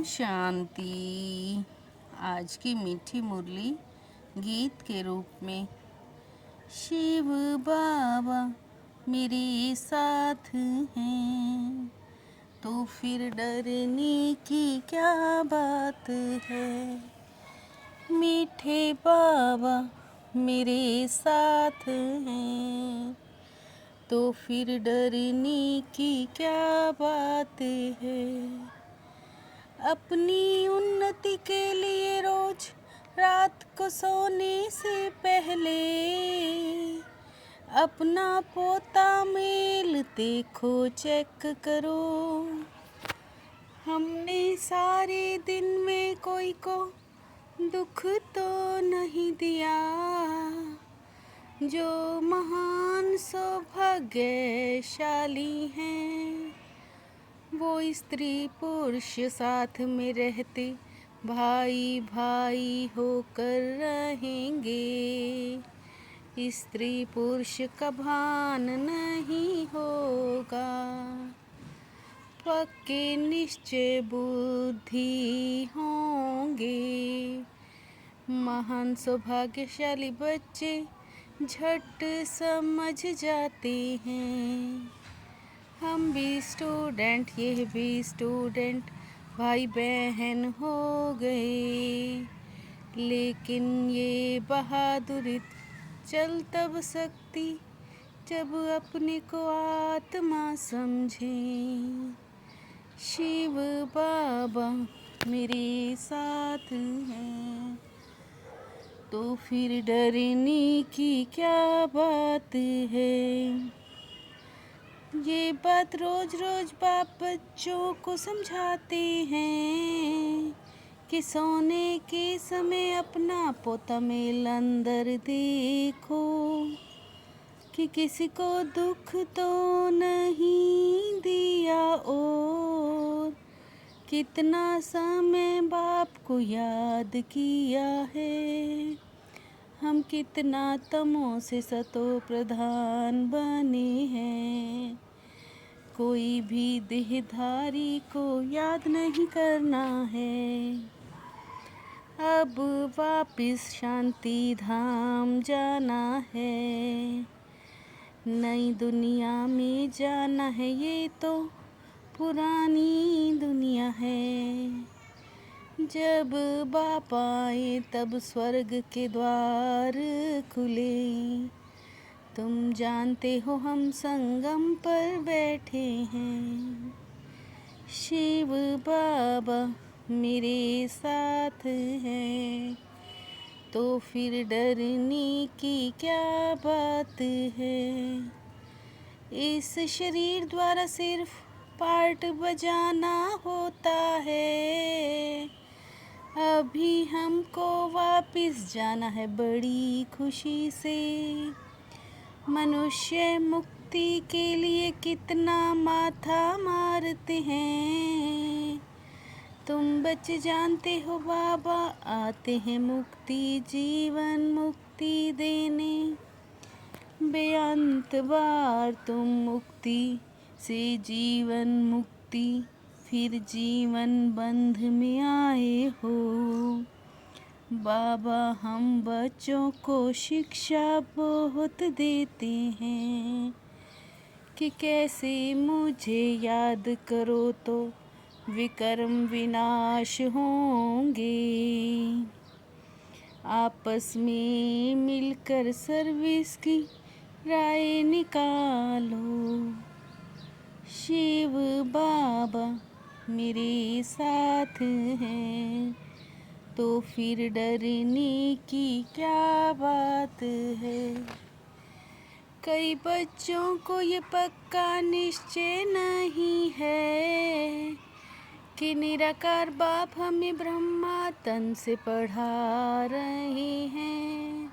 शांति। आज की मीठी मुरली गीत के रूप में। शिव बाबा मेरे साथ हैं, तो फिर डरने की क्या बात है। मीठे बाबा मेरे साथ हैं, तो फिर डरने की क्या बात है। अपनी उन्नति के लिए रोज रात को सोने से पहले अपना पोता मेल देखो, चेक करो। हमने सारे दिन में कोई को दुख तो नहीं दिया, जो महान सौभाग्यशाली हैं वो स्त्री पुरुष साथ में रहते भाई भाई होकर रहेंगे। स्त्री पुरुष का भान नहीं होगा, पक्के निश्चय बुद्धि होंगे। महान सौभाग्यशाली बच्चे झट समझ जाते हैं। हम भी स्टूडेंट, ये भी स्टूडेंट, भाई बहन हो गए। लेकिन ये बहादुरी चल तब सकती जब अपने को आत्मा समझें। शिव बाबा मेरे साथ हैं, तो फिर डरने की क्या बात है। ये बात रोज रोज बाप बच्चों को समझाते हैं कि सोने के समय अपना पोता मेल अंदर देखो, कि किसी को दुख तो नहीं दिया और कितना समय बाप को याद किया है। हम कितना तमो से सतो प्रधान बने हैं। कोई भी देहधारी को याद नहीं करना है। अब वापिस शांति धाम जाना है, नई दुनिया में जाना है। ये तो पुरानी दुनिया है। जब बाप आए तब स्वर्ग के द्वार खुले। तुम जानते हो हम संगम पर बैठे हैं। शिव बाबा मेरे साथ हैं, तो फिर डरने की क्या बात है। इस शरीर द्वारा सिर्फ पार्ट बजाना होता है। अभी हमको वापिस जाना है बड़ी खुशी से। मनुष्य मुक्ति के लिए कितना माथा मारते हैं। तुम बच्चे जानते हो बाबा आते हैं मुक्ति, जीवन मुक्ति देने। बेअंत बार तुम मुक्ति से जीवन मुक्ति, फिर जीवन बंध में आए हो। बाबा हम बच्चों को शिक्षा बहुत देते हैं कि कैसे मुझे याद करो तो विकर्म विनाश होंगे। आपस में मिलकर सर्विस की राय निकालो। शिव बाबा मेरे साथ हैं, तो फिर डरने की क्या बात है। कई बच्चों को ये पक्का निश्चय नहीं है कि निराकार बाप हमें ब्रह्मा तन से पढ़ा रहे हैं।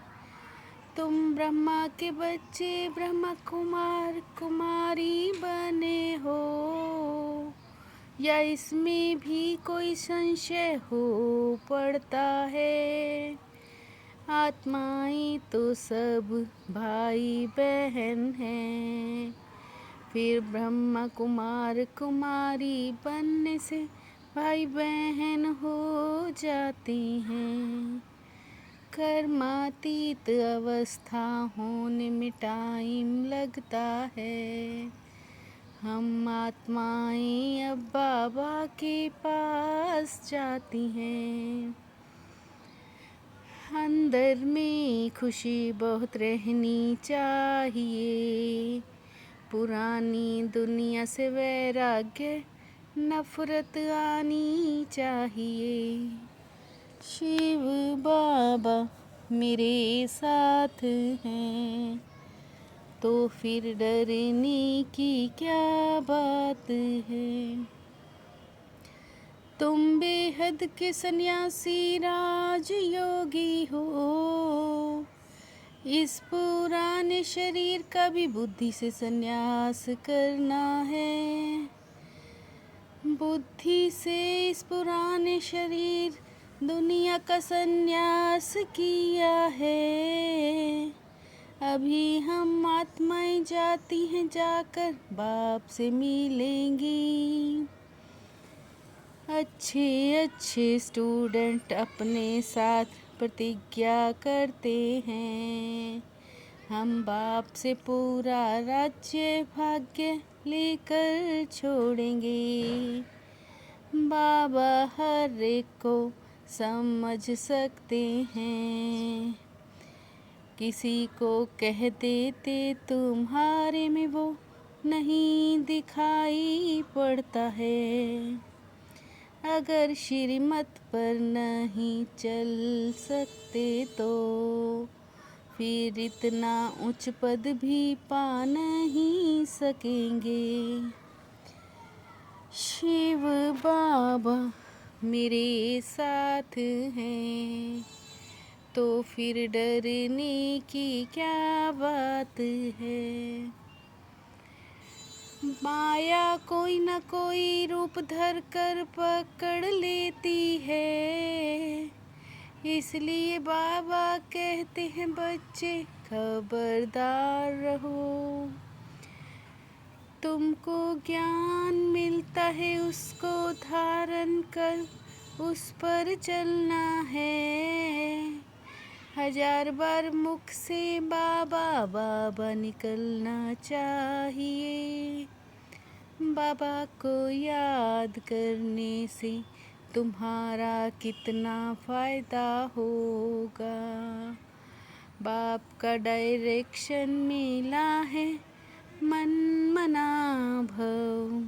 तुम ब्रह्मा के बच्चे ब्रह्मा कुमार कुमारी बने हो, या इसमें भी कोई संशय हो पड़ता है। आत्माएं तो सब भाई बहन हैं। फिर ब्रह्मा कुमार कुमारी बनने से भाई बहन हो जाते हैं। कर्मातीत अवस्था होने में टाइम लगता है। हम आत्माएं अब बाबा के पास जाती हैं। अंदर में खुशी बहुत रहनी चाहिए। पुरानी दुनिया से वैराग्य नफरत आनी चाहिए। शिव बाबा मेरे साथ हैं, तो फिर डरने की क्या बात है। तुम बेहद के सन्यासी राजयोगी हो। इस पुराने शरीर का भी बुद्धि से सन्यास करना है। बुद्धि से इस पुराने शरीर दुनिया का सन्यास किया है। अभी हम आत्माएं जाती हैं, जाकर बाप से मिलेंगी। अच्छे अच्छे स्टूडेंट अपने साथ प्रतिज्ञा करते हैं। हम बाप से पूरा राज्य भाग्य लेकर छोड़ेंगे। बाबा हर एक को समझ सकते हैं। किसी को कह देते तुम्हारे में वो नहीं दिखाई पड़ता है। अगर श्रीमत पर नहीं चल सकते तो फिर इतना उच्च पद भी पा नहीं सकेंगे। शिव बाबा मेरे साथ हैं, तो फिर डरने की क्या बात है। माया कोई न कोई रूप धर कर पकड़ लेती है। इसलिए बाबा कहते हैं बच्चे खबरदार रहो। तुमको ज्ञान मिलता है, उसको धारण कर उस पर चलना है। 1000 बार मुख से बाबा बाबा निकलना चाहिए। बाबा को याद करने से तुम्हारा कितना फ़ायदा होगा। बाप का डायरेक्शन मिला है, मन मना भव।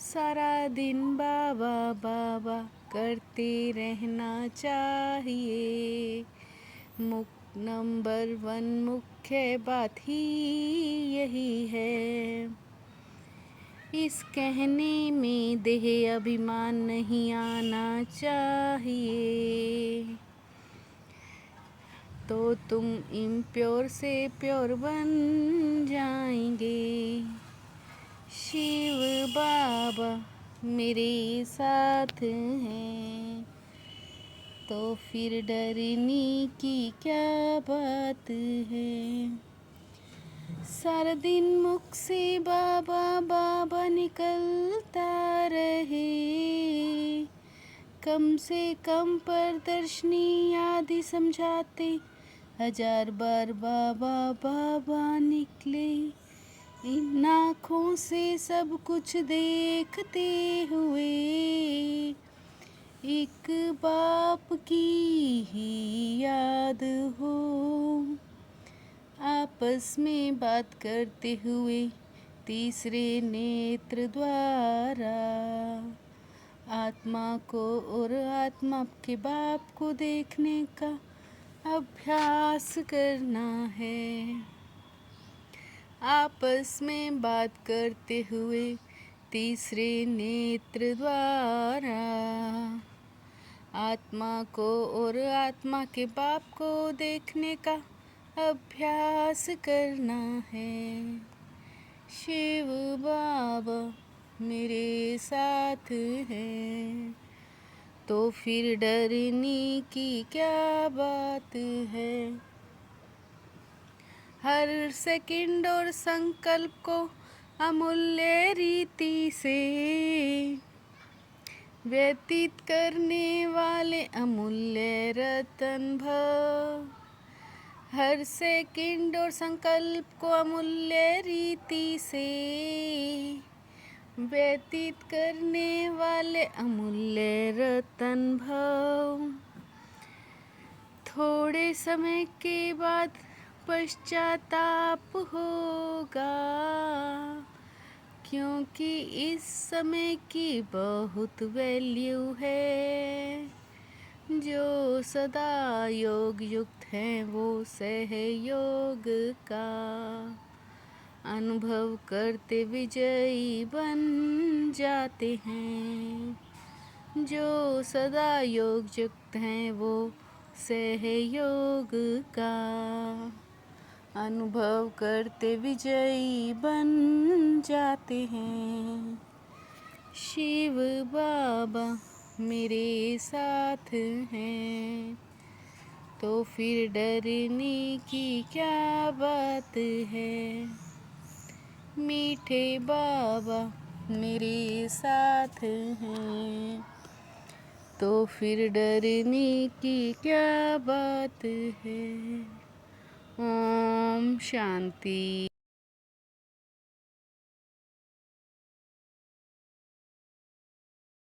सारा दिन बाबा बाबा करते रहना चाहिए। नंबर 1 मुख्य बात ही यही है। इस कहने में देह अभिमान नहीं आना चाहिए, तो तुम इम्प्योर से प्योर बन जाएंगे। शिव बाबा मेरे साथ हैं, तो फिर डरने की क्या बात है। सारा दिन मुख से बाबा बाबा निकलता रहे। कम से कम प्रदर्शनी आदि समझाते 1000 बार बाबा बाबा निकले। इन आँखों से सब कुछ देखते हुए एक बाप की ही याद हो। आपस में बात करते हुए तीसरे नेत्र द्वारा आत्मा को और आत्मा के बाप को देखने का अभ्यास करना है। आपस में बात करते हुए तीसरे नेत्र द्वारा आत्मा को और आत्मा के बाप को देखने का अभ्यास करना है। शिव बाबा मेरे साथ हैं, तो फिर डरने की क्या बात है। हर सेकंड और संकल्प को अमूल्य रीति से व्यतीत करने वाले अमूल्य रतन भव, हर सेकंड और संकल्प को अमूल्य रीति से व्यतीत करने वाले अमूल्य रतन भव। थोड़े समय के बाद पश्चाताप होगा, क्योंकि इस समय की बहुत वैल्यू है। जो सदा योग युक्त हैं वो सहयोग का अनुभव करते विजयी बन जाते हैं। जो सदा योग युक्त हैं वो सहयोग का अनुभव करते विजयी बन जाते हैं। शिव बाबा मेरे साथ हैं, तो फिर डरने की क्या बात है। मीठे बाबा मेरे साथ हैं, तो फिर डरने की क्या बात है। ओम शांति।